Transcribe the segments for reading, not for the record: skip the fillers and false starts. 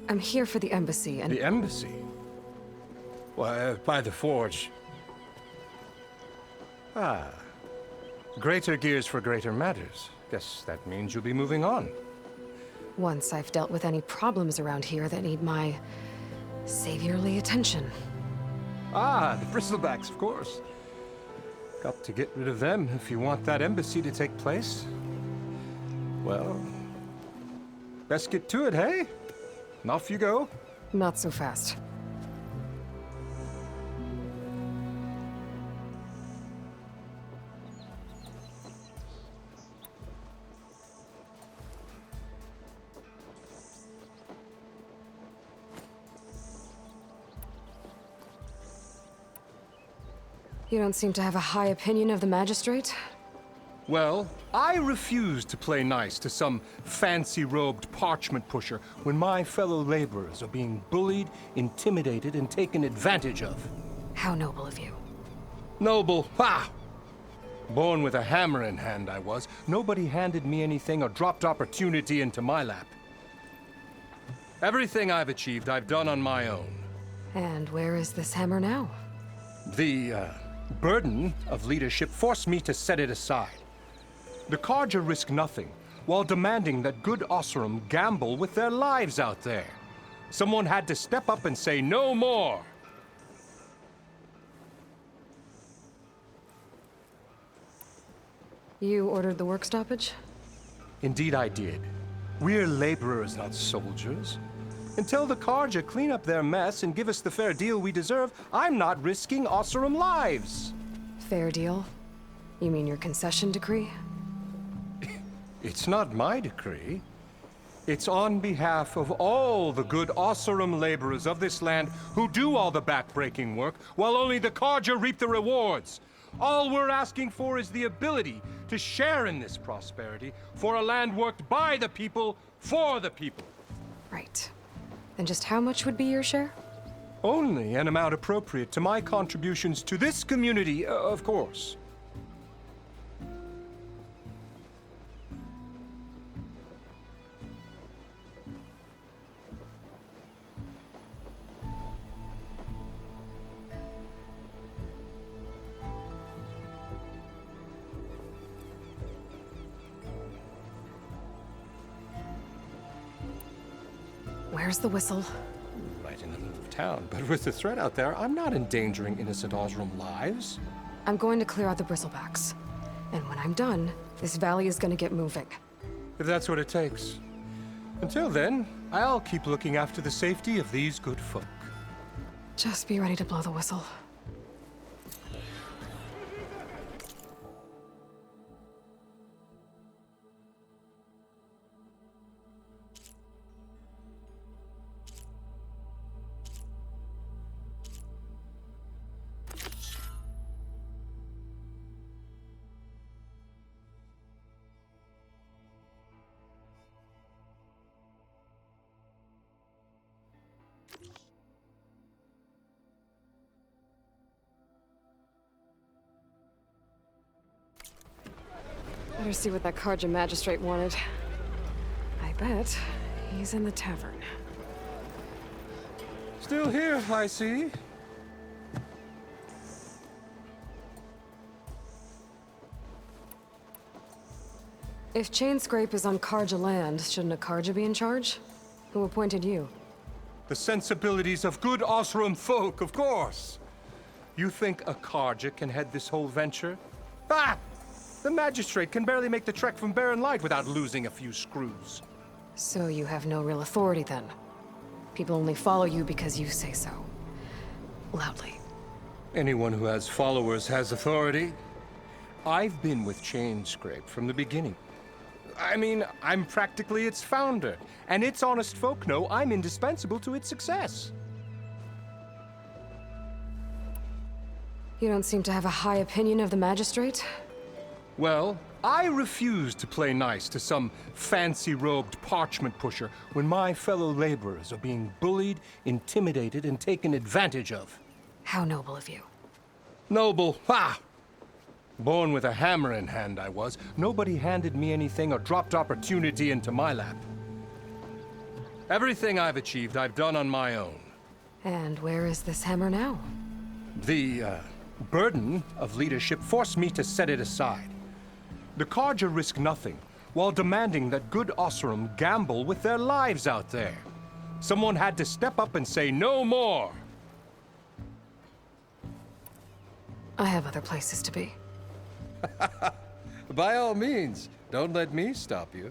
I'm here for the embassy and... The embassy? Why, by the forge. Ah. Greater gears for greater matters. Guess that means you'll be moving on. Once I've dealt with any problems around here that need my... saviorly attention. Ah, the bristlebacks, of course. Got to get rid of them if you want that embassy to take place. Well, best get to it, hey? And off you go. Not so fast. You don't seem to have a high opinion of the magistrate? Well, I refuse to play nice to some fancy-robed parchment pusher when my fellow laborers are being bullied, intimidated, and taken advantage of. How noble of you. Noble, ha! Born with a hammer in hand, I was. Nobody handed me anything or dropped opportunity into my lap. Everything I've achieved, I've done on my own. And where is this hammer now? The, burden of leadership forced me to set it aside. The Carja risk nothing, while demanding that good Oseram gamble with their lives out there. Someone had to step up and say no more. You ordered the work stoppage? Indeed I did. We're laborers, not soldiers. Until the Carja clean up their mess and give us the fair deal we deserve, I'm not risking Oseram lives. Fair deal? You mean your concession decree? It's not my decree. It's on behalf of all the good Oseram laborers of this land who do all the back-breaking work, while only the Carja reap the rewards. All we're asking for is the ability to share in this prosperity for a land worked by the people, for the people. Right. Then just how much would be your share? Only an amount appropriate to my contributions to this community, of course. Where's the whistle? Right in the middle of town, but with the threat out there, I'm not endangering innocent Oseram lives. I'm going to clear out the bristlebacks. And when I'm done, this valley is gonna get moving. If that's what it takes. Until then, I'll keep looking after the safety of these good folk. Just be ready to blow the whistle. Better see what that Carja magistrate wanted. I bet he's in the tavern. Still here, I see. If Chainscrape is on Carja land, shouldn't a Carja be in charge? Who appointed you? The sensibilities of good Oseram folk, of course. You think a Carja can head this whole venture? Ah! The magistrate can barely make the trek from Barren Light without losing a few screws. So you have no real authority then? People only follow you because you say so. Loudly. Anyone who has followers has authority. I've been with Chainscrape from the beginning. I mean, I'm practically its founder, and its honest folk know I'm indispensable to its success. You don't seem to have a high opinion of the magistrate? Well, I refuse to play nice to some fancy-robed parchment pusher when my fellow laborers are being bullied, intimidated, and taken advantage of. How noble of you. Noble, ha! Born with a hammer in hand, I was. Nobody handed me anything or dropped opportunity into my lap. Everything I've achieved, I've done on my own. And where is this hammer now? The burden of leadership forced me to set it aside. The Carja risk nothing, while demanding that good Oseram gamble with their lives out there. Someone had to step up and say no more. I have other places to be. By all means, don't let me stop you.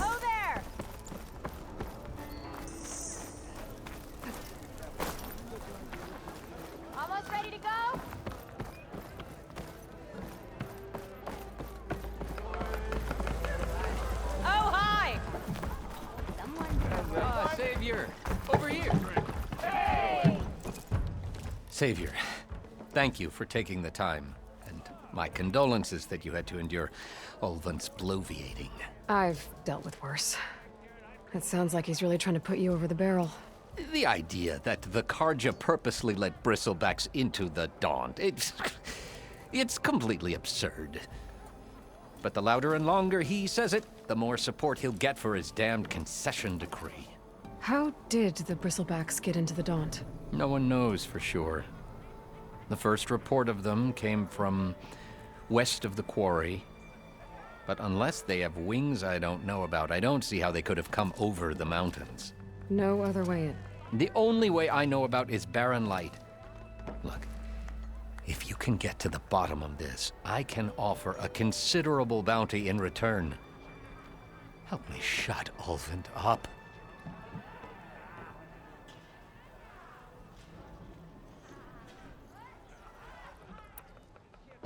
Oh there! Almost ready to go? Oh, hi! Someone... Savior! Over here! Hey! Savior, thank you for taking the time, and my condolences that you had to endure Ulvund's bloviating. I've dealt with worse. It sounds like he's really trying to put you over the barrel. The idea that the Carja purposely let bristlebacks into the Daunt, it's completely absurd. But the louder and longer he says it, the more support he'll get for his damned concession decree. How did the Bristlebacks get into the Daunt? No one knows for sure. The first report of them came from west of the quarry. But unless they have wings I don't know about, I don't see how they could have come over the mountains. No other way in. The only way I know about is Barren Light. Look, if you can get to the bottom of this, I can offer a considerable bounty in return. Help me shut Ulvund up.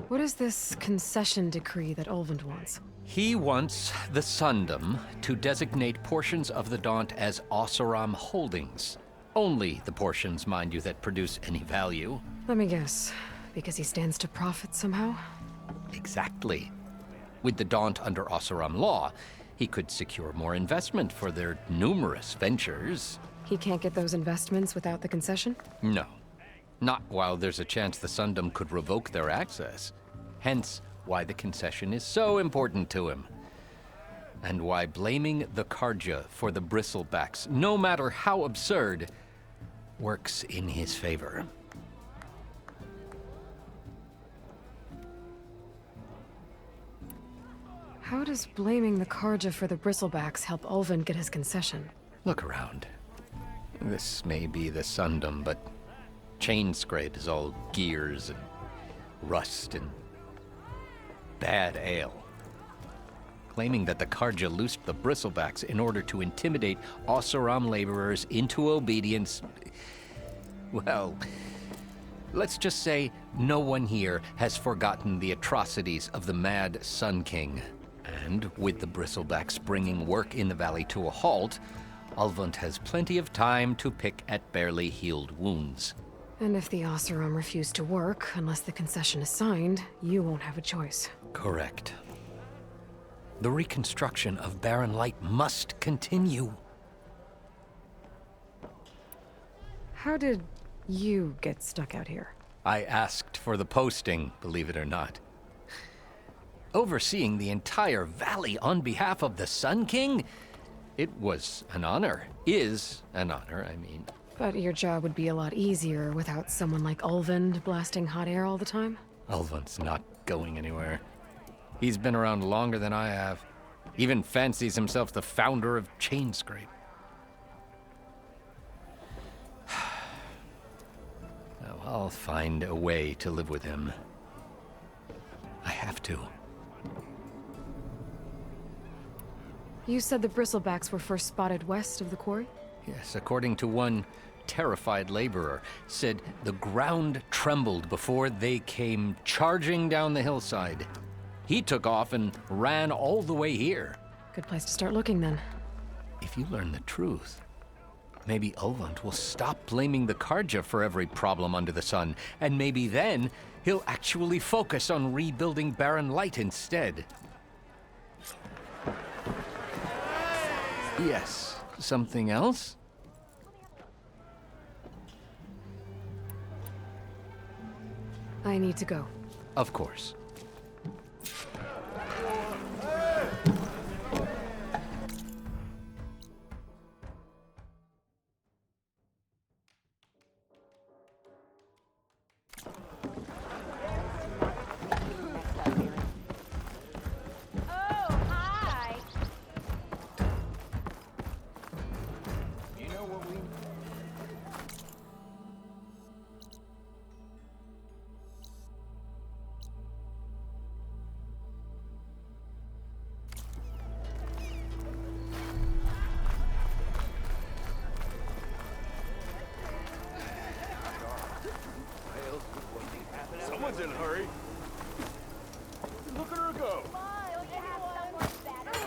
What is this concession decree that Ulvund wants? He wants the Sundom to designate portions of the Daunt as Oseram holdings. Only the portions, mind you, that produce any value. Let me guess. Because he stands to profit somehow? Exactly. With the Daunt under Oseram law, he could secure more investment for their numerous ventures. He can't get those investments without the concession? No. Not while there's a chance the Sundom could revoke their access. Hence, why the concession is so important to him. And why blaming the Carja for the Bristlebacks, no matter how absurd, works in his favor. How does blaming the Carja for the Bristlebacks help Ulvund get his concession? Look around. This may be the Sundom, but Chainscrape is all gears and rust and bad ale. Claiming that the Carja loosed the Bristlebacks in order to intimidate Oseram laborers into obedience. Well, let's just say no one here has forgotten the atrocities of the Mad Sun King. And with the Bristlebacks bringing work in the valley to a halt, Ulvund has plenty of time to pick at barely healed wounds. And if the Oseram refuse to work, unless the concession is signed, you won't have a choice. Correct. The reconstruction of Barren Light must continue. How did you get stuck out here? I asked for the posting, believe it or not. Overseeing the entire valley on behalf of the Sun King? It was an honor. Is an honor, I mean. But your job would be a lot easier without someone like Ulvund blasting hot air all the time? Ulvund's not going anywhere. He's been around longer than I have. Even fancies himself the founder of Chainscrape. Oh, I'll find a way to live with him. I have to. You said the Bristlebacks were first spotted west of the quarry? Yes, according to one terrified laborer, said the ground trembled before they came charging down the hillside. He took off and ran all the way here. Good place to start looking, then. If you learn the truth, maybe Ulvund will stop blaming the Carja for every problem under the sun, and maybe then He'll actually focus on rebuilding Barren Light instead. Yes, something else? I need to go. Of course. Oh, hi. Someone's in a hurry. Look at her go. Come on, don't you have someone better?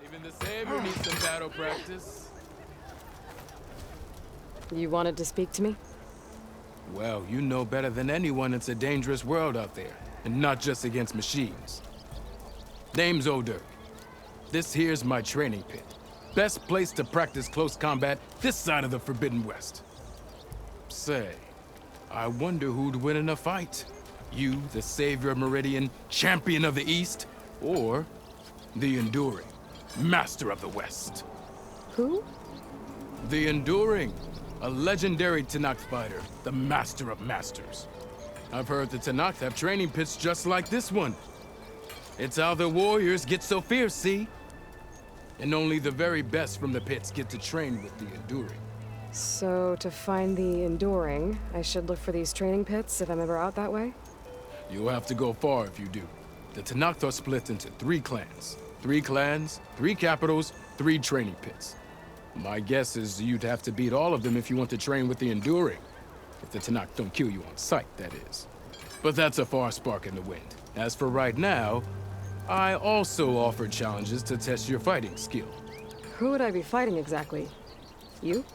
Even the saber needs some battle practice. You wanted to speak to me? Well, you know better than anyone it's a dangerous world out there, and not just against machines. Name's O'Dirk. This here's my training pit. Best place to practice close combat this side of the Forbidden West. Say, I wonder who'd win in a fight. You, the savior of Meridian, champion of the East, or the Enduring, master of the West. Who? The Enduring, a legendary Tenakth fighter, the master of masters. I've heard the Tenakth have training pits just like this one. It's how the warriors get so fierce, see? And only the very best from the pits get to train with the Enduring. So, to find the Enduring, I should look for these training pits if I'm ever out that way? You'll have to go far if you do. The Tenakth are split into 3 clans. 3 clans, 3 capitals, 3 training pits. My guess is you'd have to beat all of them if you want to train with the Enduring. If the Tenakth don't kill you on sight, that is. But that's a far spark in the wind. As for right now, I also offer challenges to test your fighting skill. Who would I be fighting exactly? You?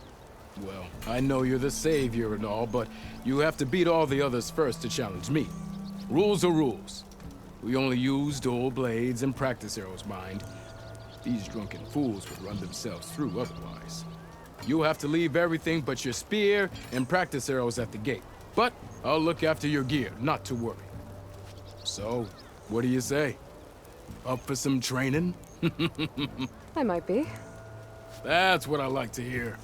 Well, I know you're the savior and all, but you have to beat all the others first to challenge me. Rules are rules. We only use dual blades and practice arrows, mind. These drunken fools would run themselves through otherwise. You'll have to leave everything but your spear and practice arrows at the gate. But I'll look after your gear, not to worry. So, what do you say? Up for some training? I might be. That's what I like to hear.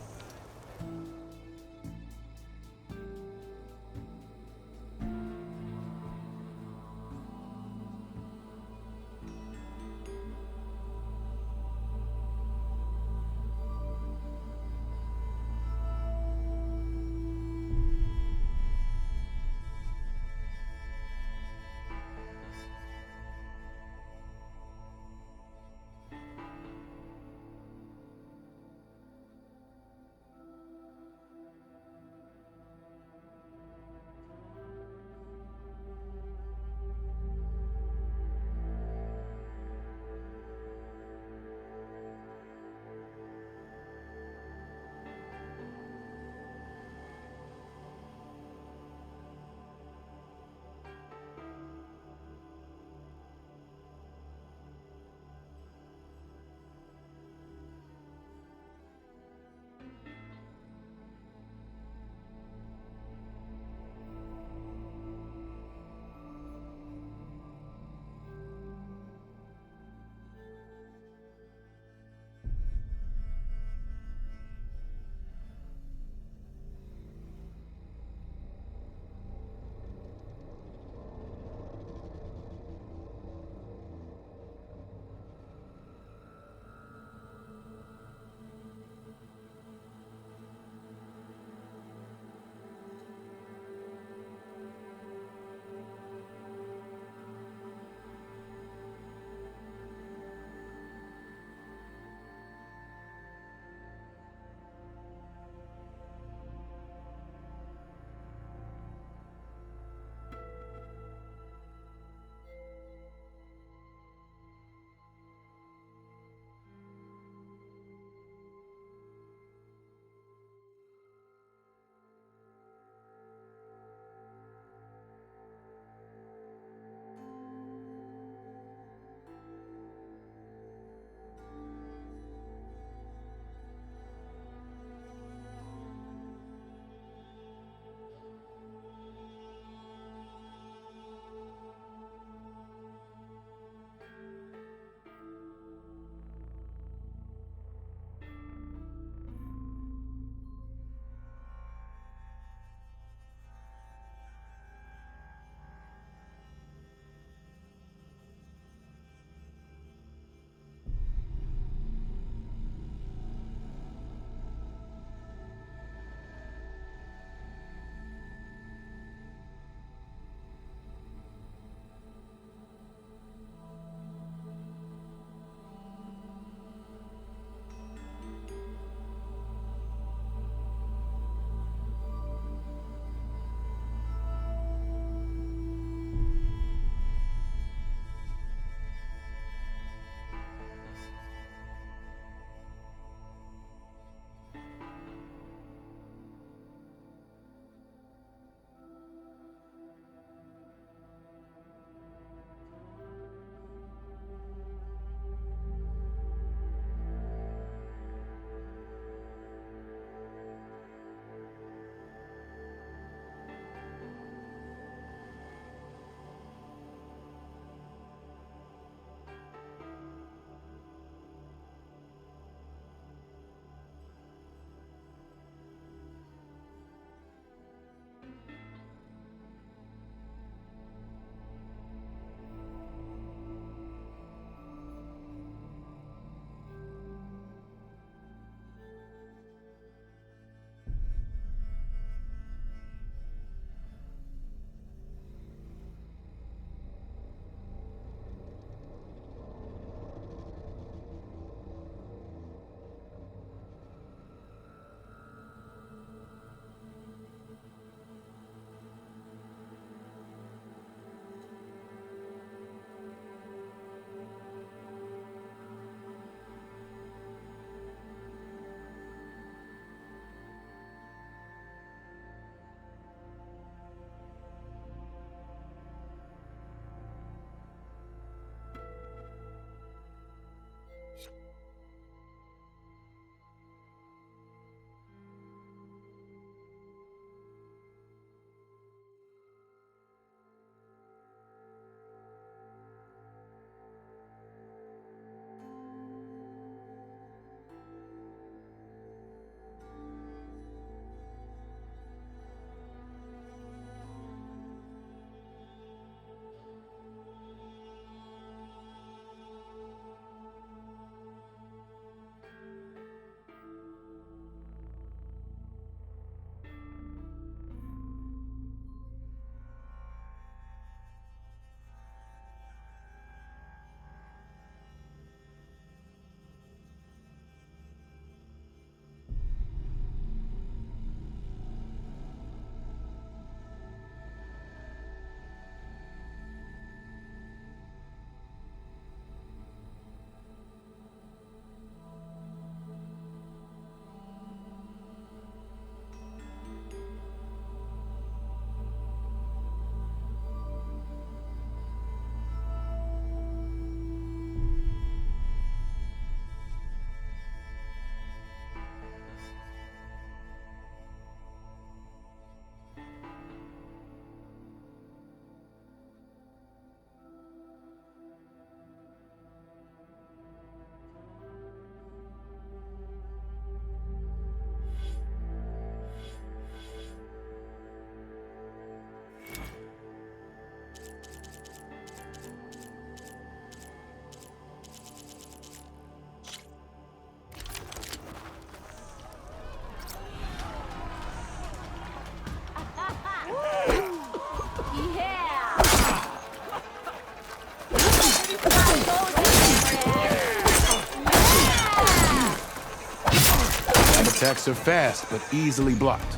attacks are fast but easily blocked.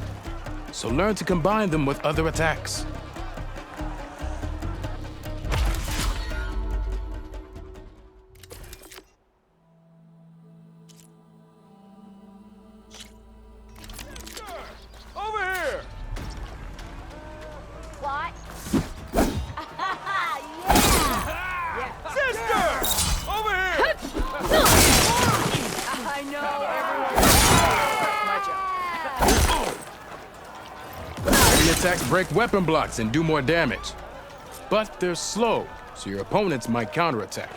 So learn to combine them with other attacks. Over here! What? Yeah! Sister! Over here! I know Heavy attacks break weapon blocks and do more damage. But they're slow, so your opponents might counterattack.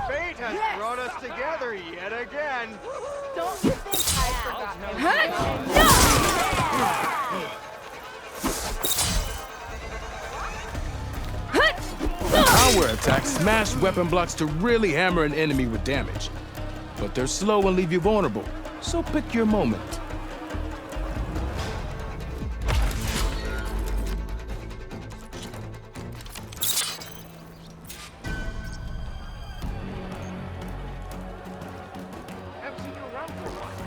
Fate has brought us together yet again. Don't you think I forgot? Power attacks smash weapon blocks to really hammer an enemy with damage. But they're slow and leave you vulnerable, so pick your moment. Haven't seen you around for a while.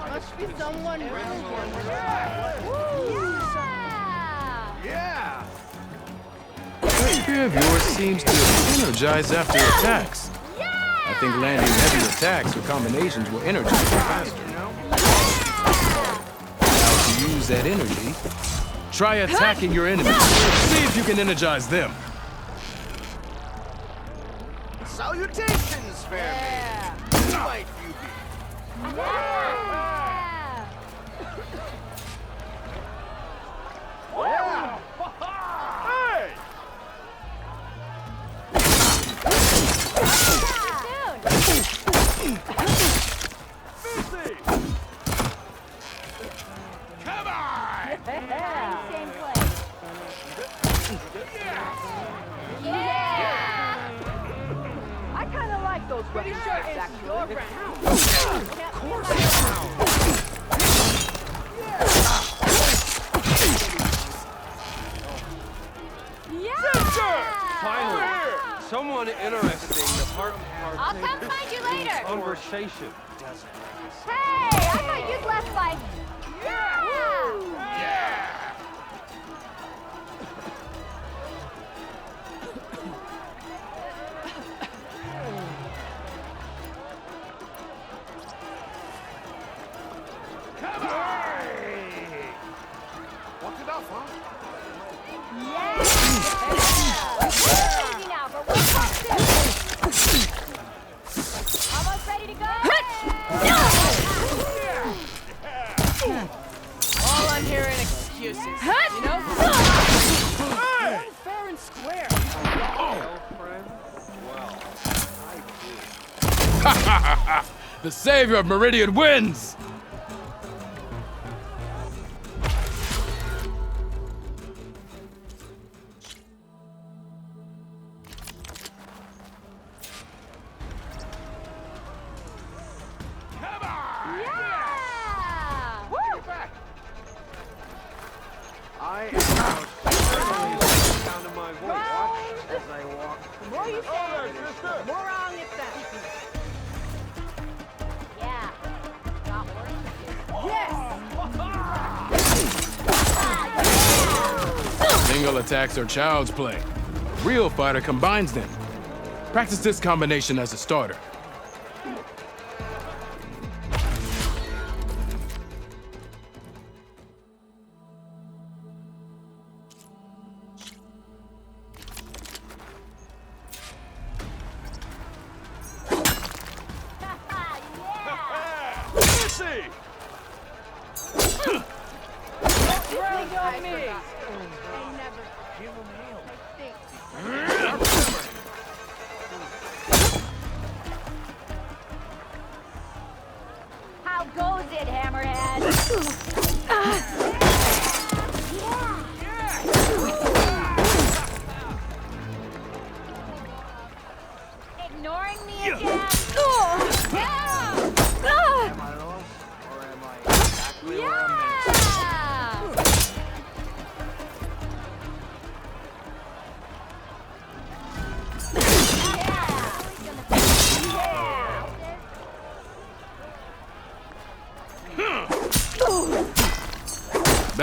Must be someone really Yeah! Three of yours seems to energize after attacks. I think landing heavy attacks or combinations will energize you faster. Now to use that energy, try attacking your enemies. See if you can energize them. Salutations, fair maiden. Who might you be? Hey! Come on! Same place. Yeah! I kind of like those pretty sure it's your round. Of course it's Yeah! Finally, someone interesting to I'll come find you later. conversation. Hey, I thought you'd left by. Yeah! Walked it off, huh? Yeah! We're busy now, but we'll talk soon. Almost ready to go? All I'm hearing excuses, you know? Fair and square. The savior of Meridian wins! Yeah! Woo! I am now certainly the sound of my voice. Watch as I walk. The more you say, the more wrong it sounds. Yeah. Got work to do. Single attacks are child's play. A real fighter combines them. Practice this combination as a starter. Missy! Round on me. I never.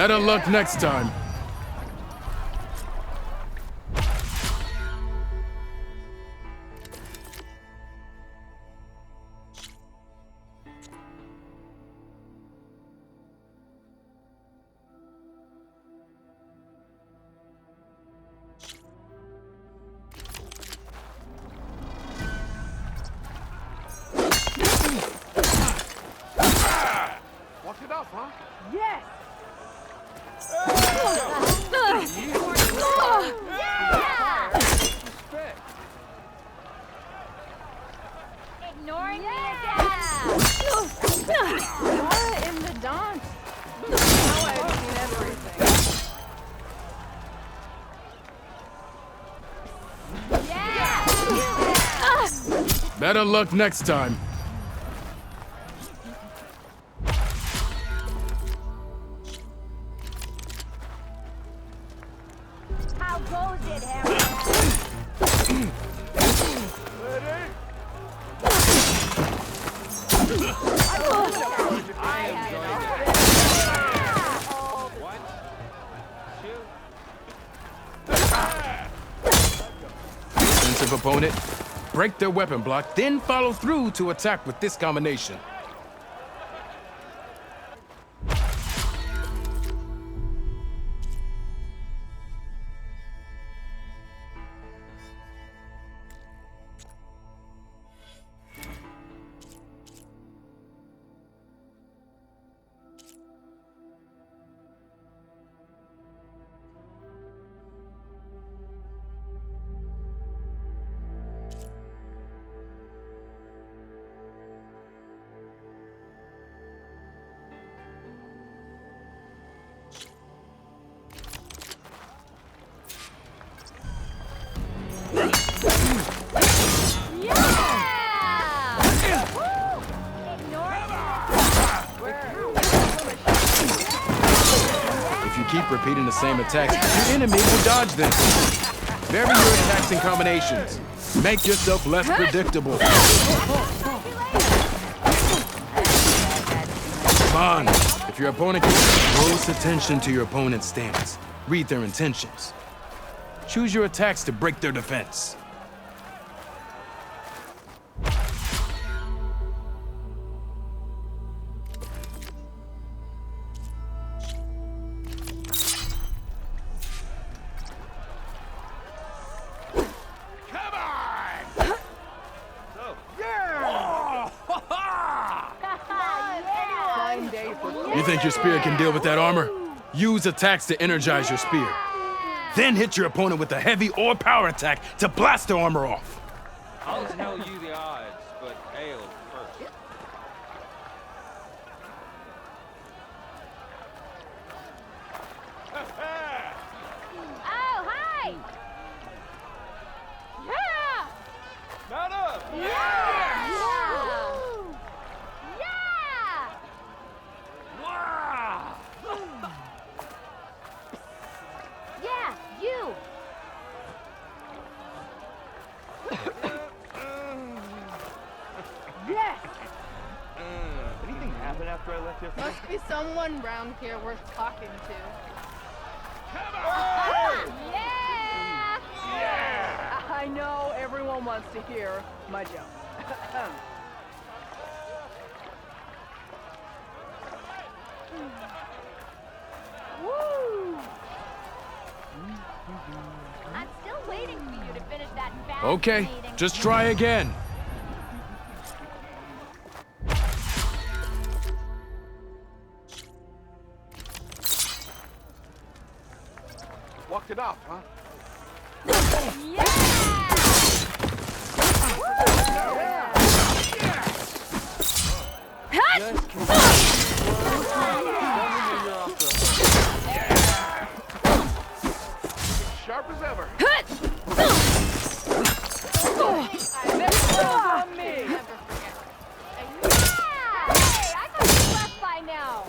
Better luck next time. Walked it off, huh? Yes! Ignoring me again. Nora in the dance. Now I've seen everything. Better luck next time. How goes it, Harry? Defensive opponent, break their weapon block, then follow through to attack with this combination. If you keep repeating the same attacks, your enemy will dodge them. Vary your attacks and combinations. Make yourself less predictable. Come on. If your opponent gets close attention to your opponent's stance, read their intentions. Choose your attacks to break their defense. Fine day for You think your spear can deal with that armor? Use attacks to energize your spear. Then hit your opponent with a heavy or power attack to blast their armor off. I'll tell you the odds, but ale first. Oh, hi! Yeah! Not up! Yeah! Yeah, you! Yes! Anything happen after I left yesterday? Must be someone round here worth talking to. Yeah! I know everyone wants to hear my joke. Woo! I'm still waiting for you to finish that Okay, fascinating- just try again. Walked it off, huh? Sharp as ever. Next one's on me! Hey, I thought you left by now.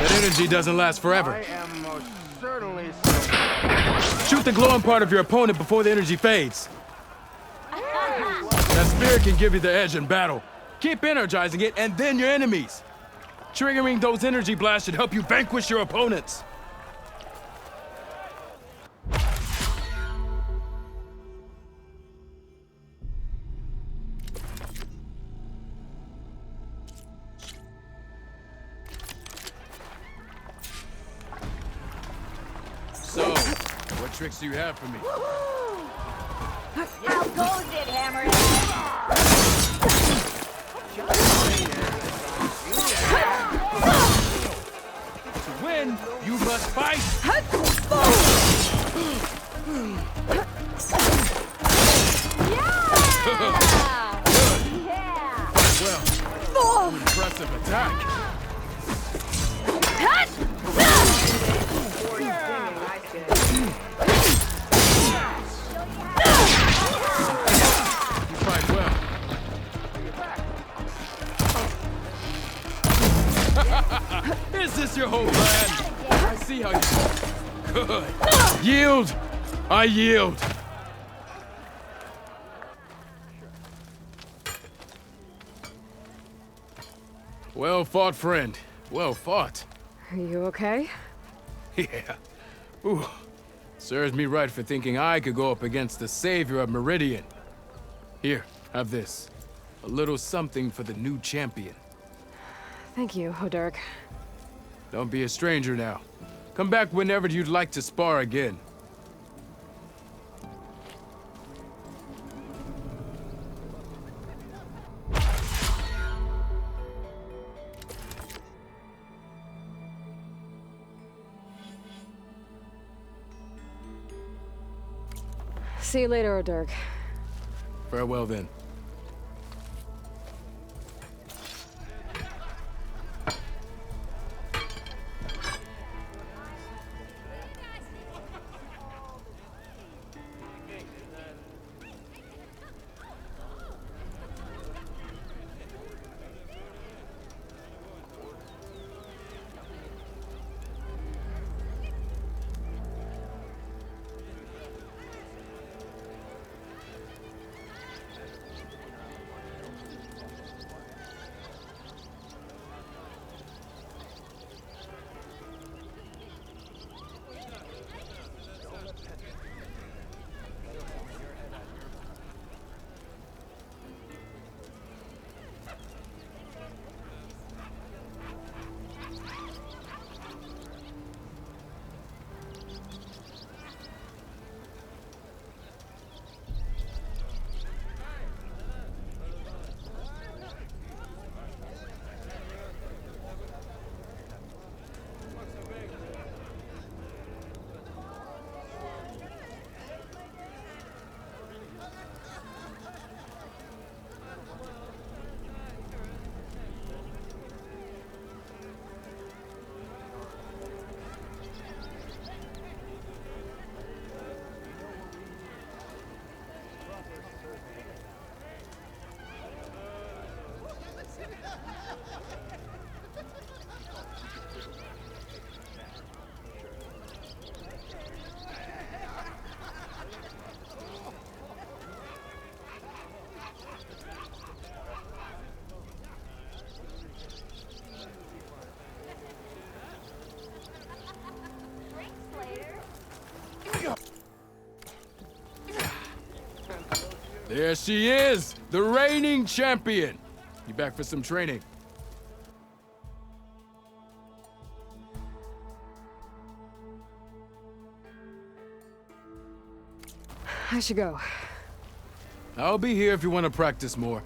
That energy doesn't last forever. I am most certainly so. Shoot the glowing part of your opponent before the energy fades. That spear can give you the edge in battle. Keep energizing it, and then your enemies. Triggering those energy blasts should help you vanquish your opponents. So, what tricks do you have for me? How goes it, Hammerhead? To win, you must fight! Yeah! Well, impressive attack. You fight well. Is this your whole plan? I see how you... Good. Yield! I yield! Well fought, friend. Well fought. Are you okay? Yeah. Ooh. Serves me right for thinking I could go up against the savior of Meridian. Here, have this. A little something for the new champion. Thank you, Hodurk. Don't be a stranger now. Come back whenever you'd like to spar again. See you later, Hodurk. Farewell then. There she is, the reigning champion. You back for some training? I should go. I'll be here if you want to practice more.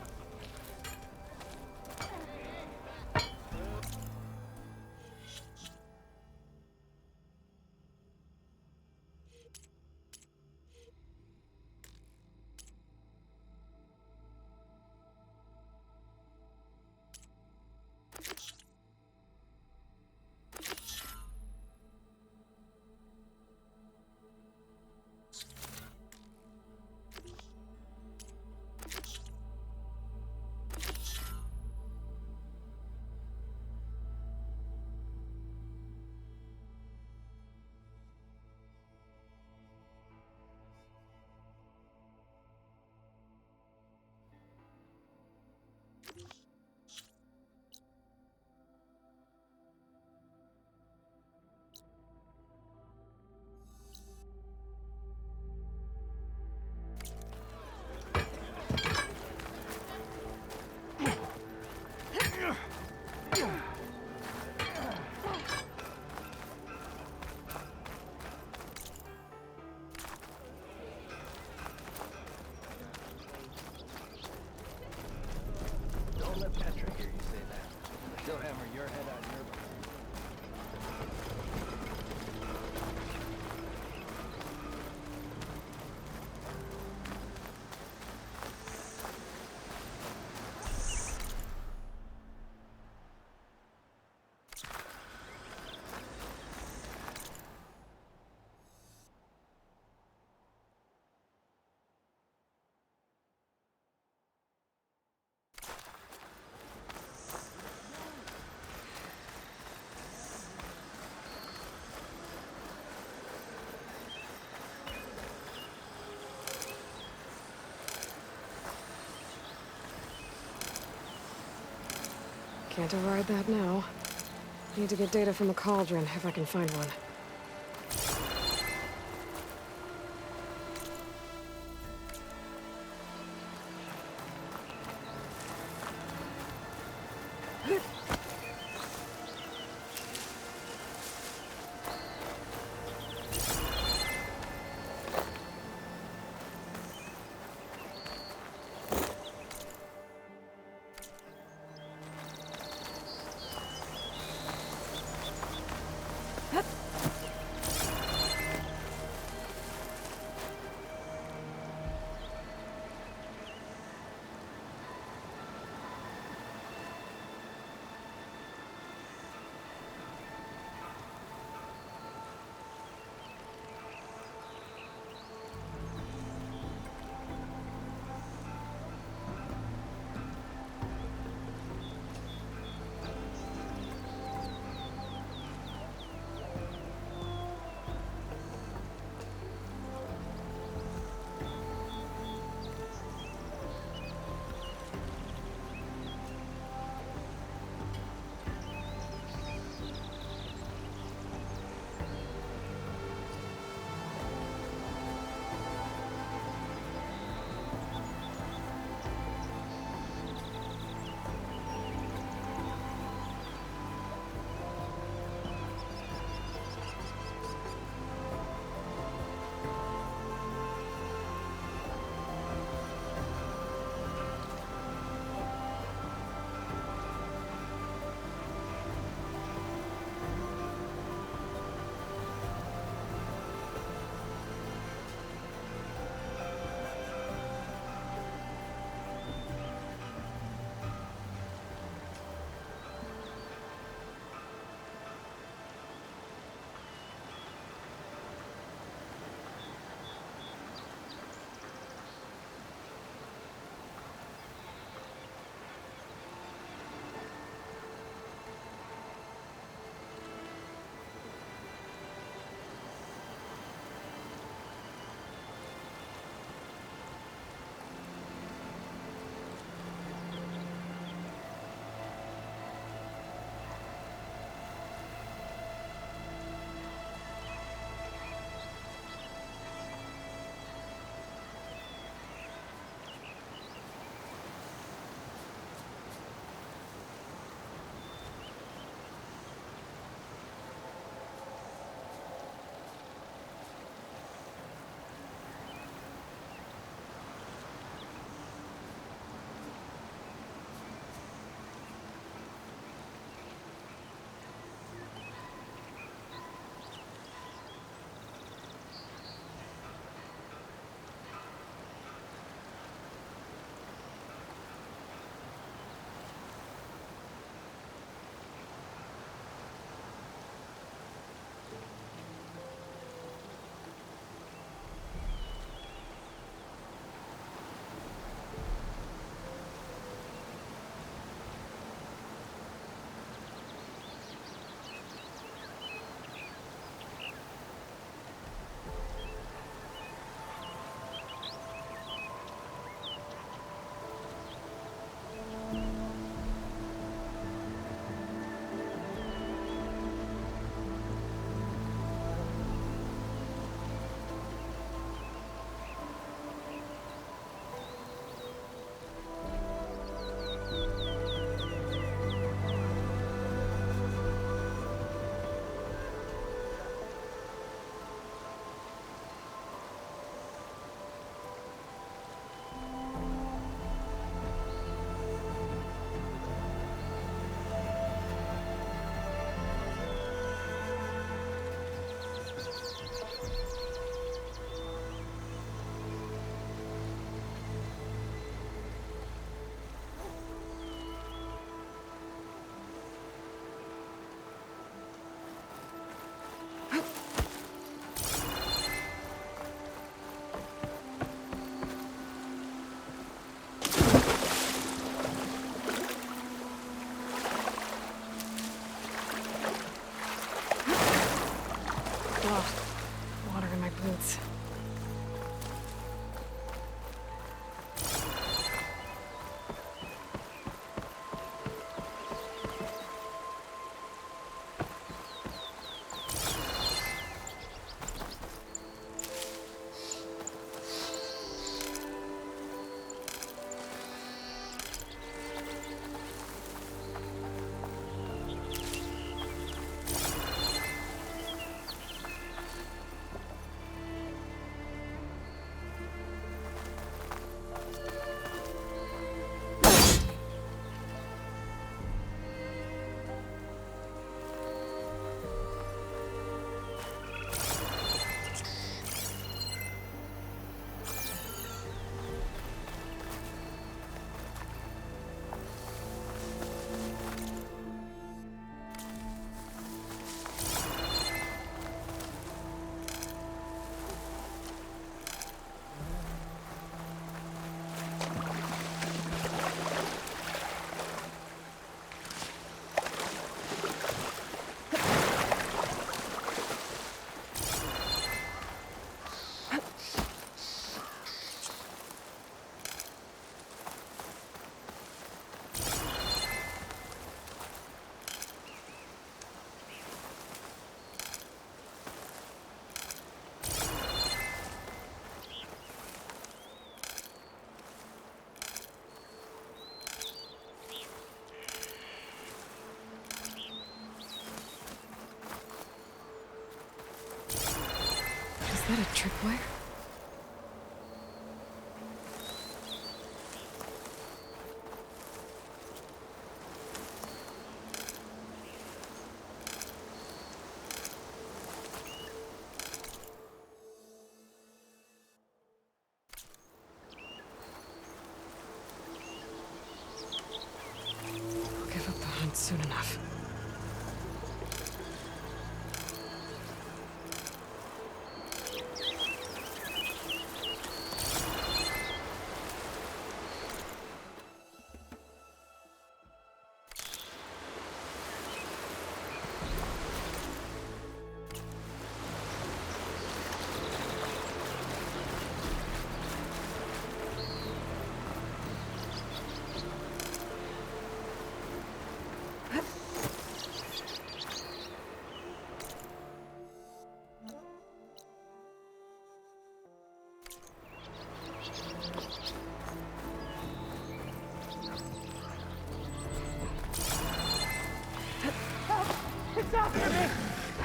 Can't override that now. Need to get data from the cauldron, if I can find one. Water in my boots. that a tripwire? I'll give up the hunt soon enough.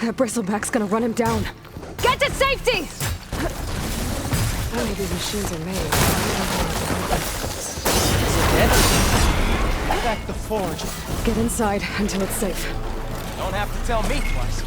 That bristleback's gonna run him down. Get to safety! I don't know what these machines are made. Back the forge. Get inside until it's safe. Don't have to tell me twice.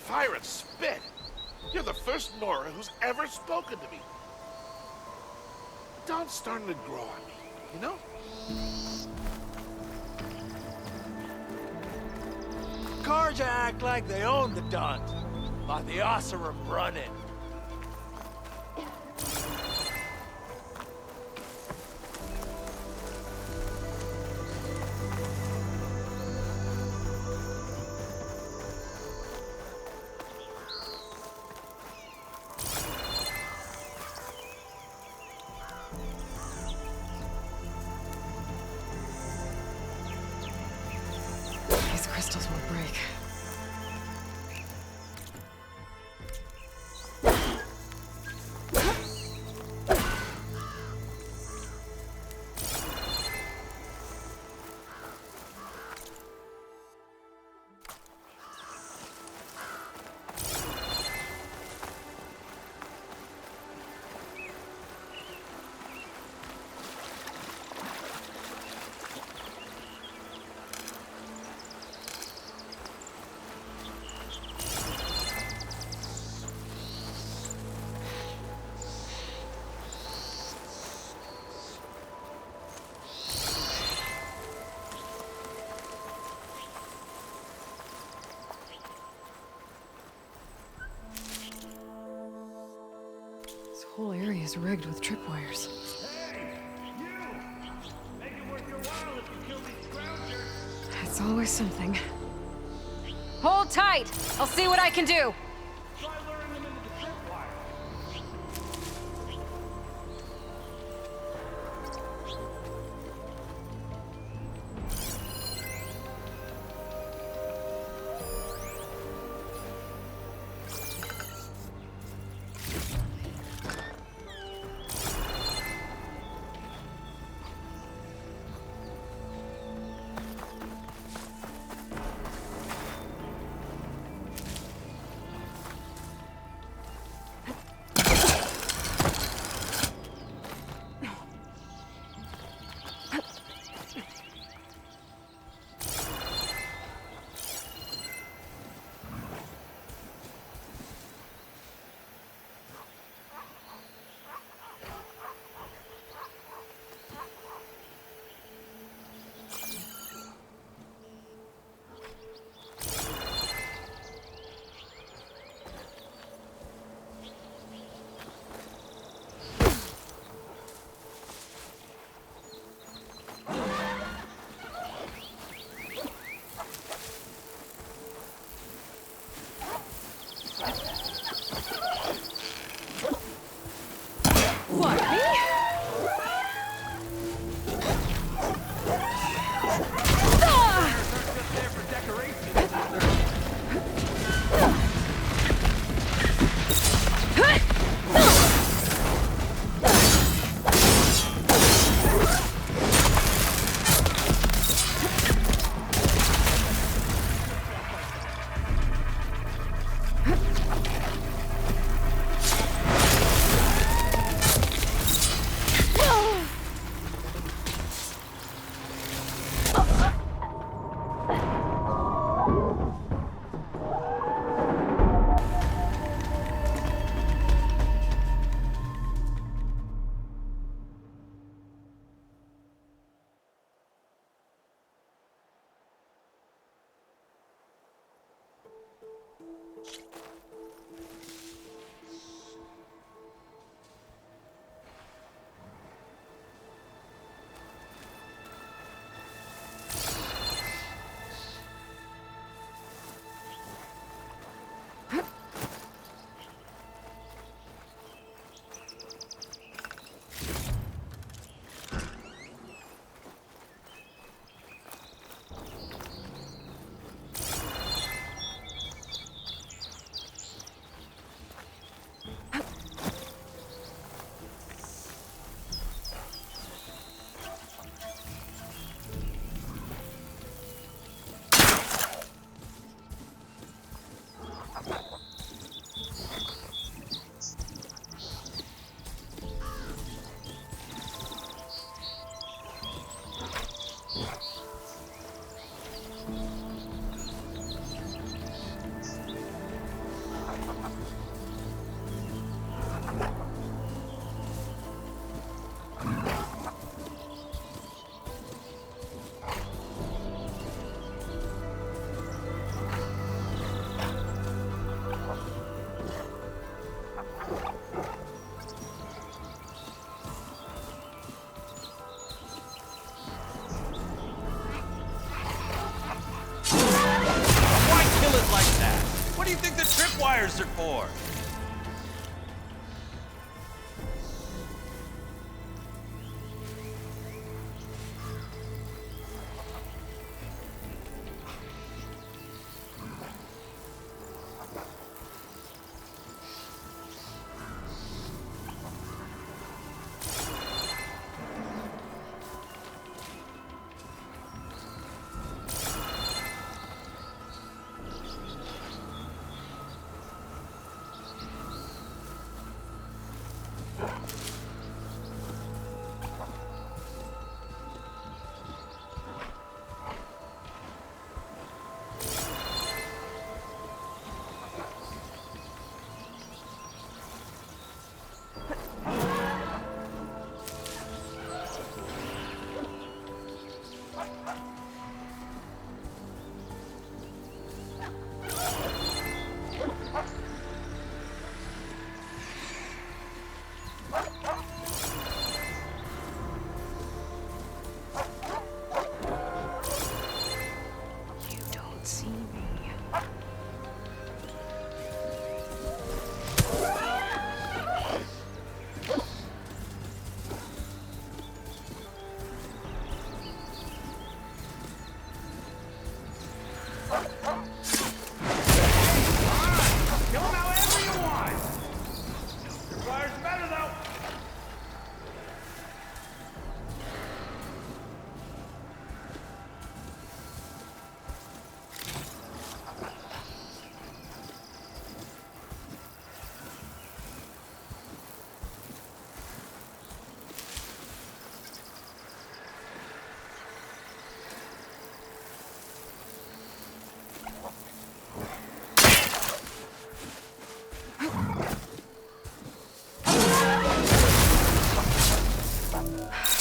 Fire and spit! You're the first Nora who's ever spoken to me. Dawn's starting to grow on me, you know? Carja act like they own the Duns, while the Oseram run it. These crystals won't break. This whole area is rigged with tripwires. It's always something. Hold tight! I'll see what I can do! What do you think the tripwires are for?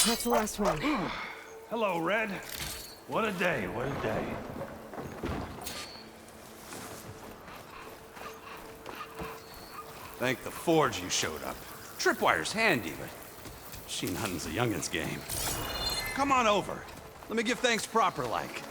That's the last one. Hello, Red. What a day, what a day. Thank the Forge you showed up. Tripwire's handy, but machine hunting's a youngin's game. Come on over. Let me give thanks proper-like.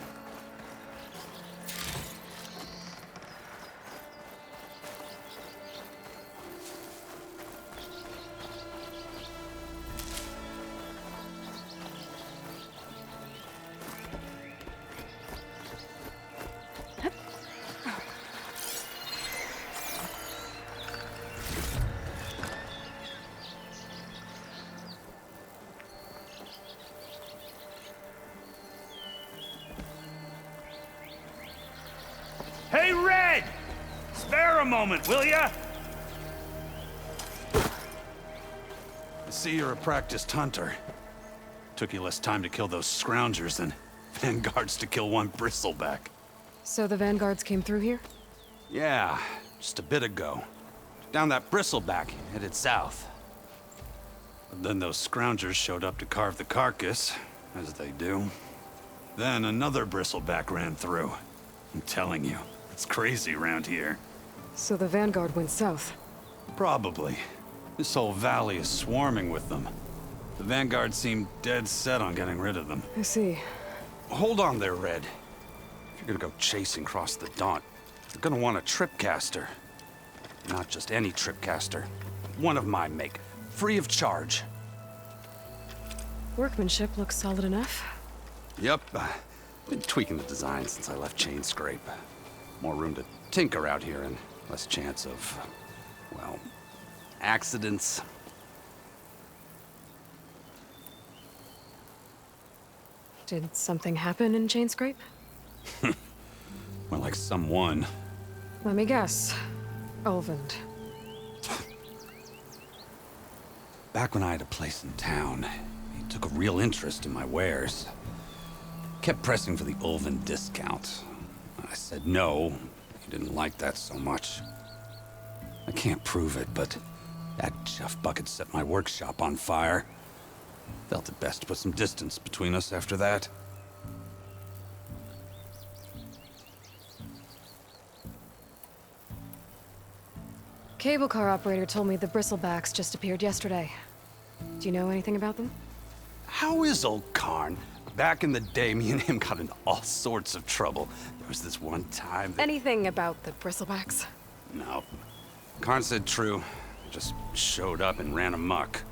Hey, Red! Spare a moment, will ya? I see you're a practiced hunter. Took you less time to kill those scroungers than vanguards to kill one bristleback. So the vanguards came through here? Yeah, just a bit ago. Down that bristleback, headed south. But then those scroungers showed up to carve the carcass, as they do. Then another bristleback ran through. I'm telling you, it's crazy around here. So the Vanguard went south. Probably. This whole valley is swarming with them. The Vanguard seemed dead set on getting rid of them. I see. Hold on there, Red. If you're gonna go chasing across the Daunt, you're gonna want a tripcaster. Not just any tripcaster. One of my make. Free of charge. Workmanship looks solid enough. Yep. Been tweaking the design since I left Chain Scrape. More room to tinker out here and less chance of, well, accidents. Did something happen in Chain Scrape? More like someone. Let me guess. Ulvund. Back when I had a place in town, he took a real interest in my wares. Kept pressing for the Ulvund discount. I said no. He didn't like that so much. I can't prove it, but that Jeff bucket set my workshop on fire. Felt it best to put some distance between us after that. Cable car operator told me the Bristlebacks just appeared yesterday. Do you know anything about them? How is old Karn? Back in the day, me and him got into all sorts of trouble. There was this one time that... Anything about the Bristlebacks? No. Karn said true. Just showed up and ran amok.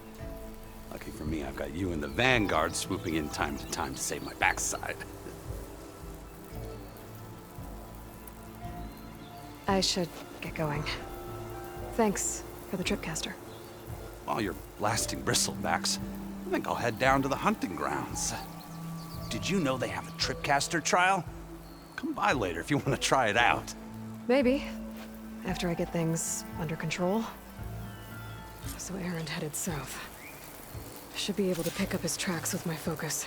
Lucky for me, I've got you and the Vanguard swooping in time to time to save my backside. I should get going. Thanks for the tripcaster. While you're blasting Bristlebacks, I think I'll head down to the hunting grounds. Did you know they have a tripcaster trial? Come by later if you want to try it out. Maybe. After I get things under control. So Erend headed south. Should be able to pick up his tracks with my focus.